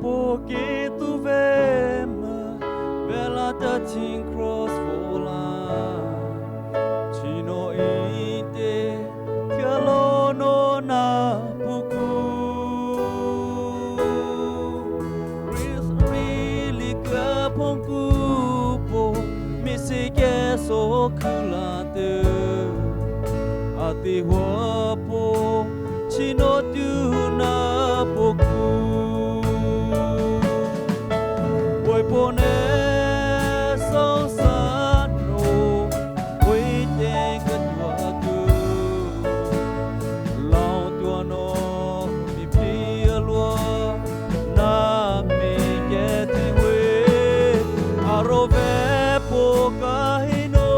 poke tu vema bella touching cross vola chino ite tialo no na puku really kaponku po misike so kulate ati wapo chino tu na puku boy pone so sano boy ten katwa tu lao tu no mi pialwa na me get we arove po kahino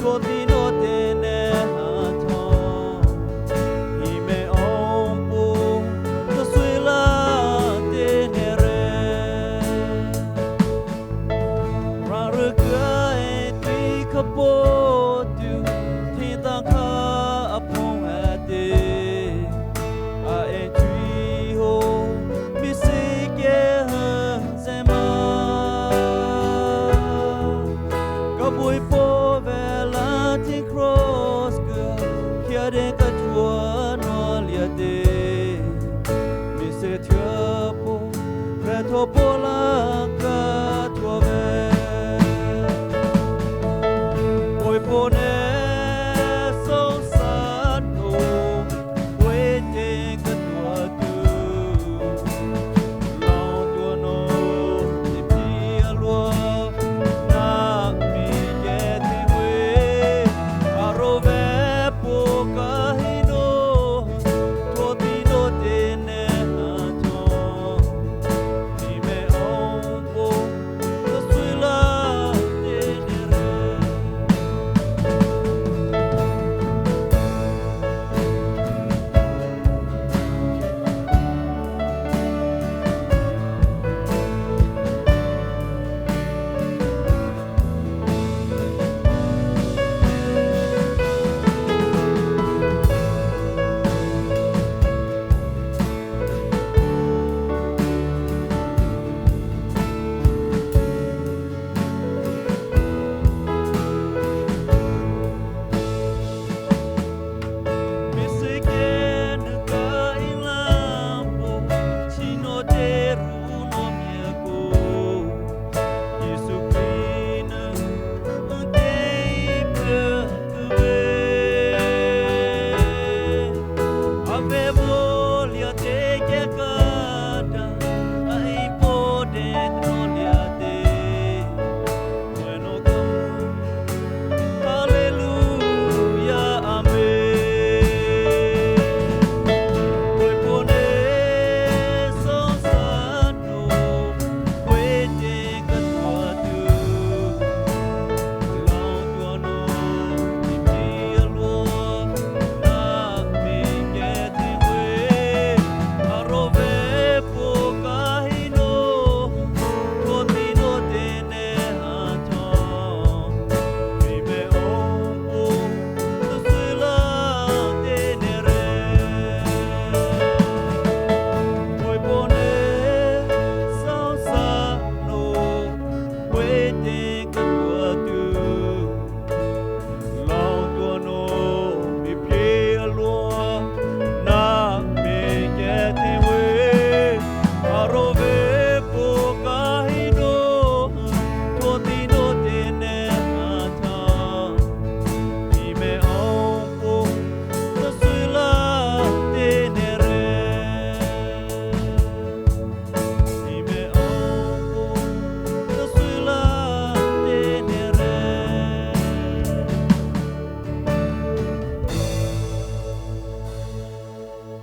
totino tene kapotu thita kha apong ate a entry ho misike sema kaboi po vela ti cross ka khiade ka thua no liate mise thua po retho po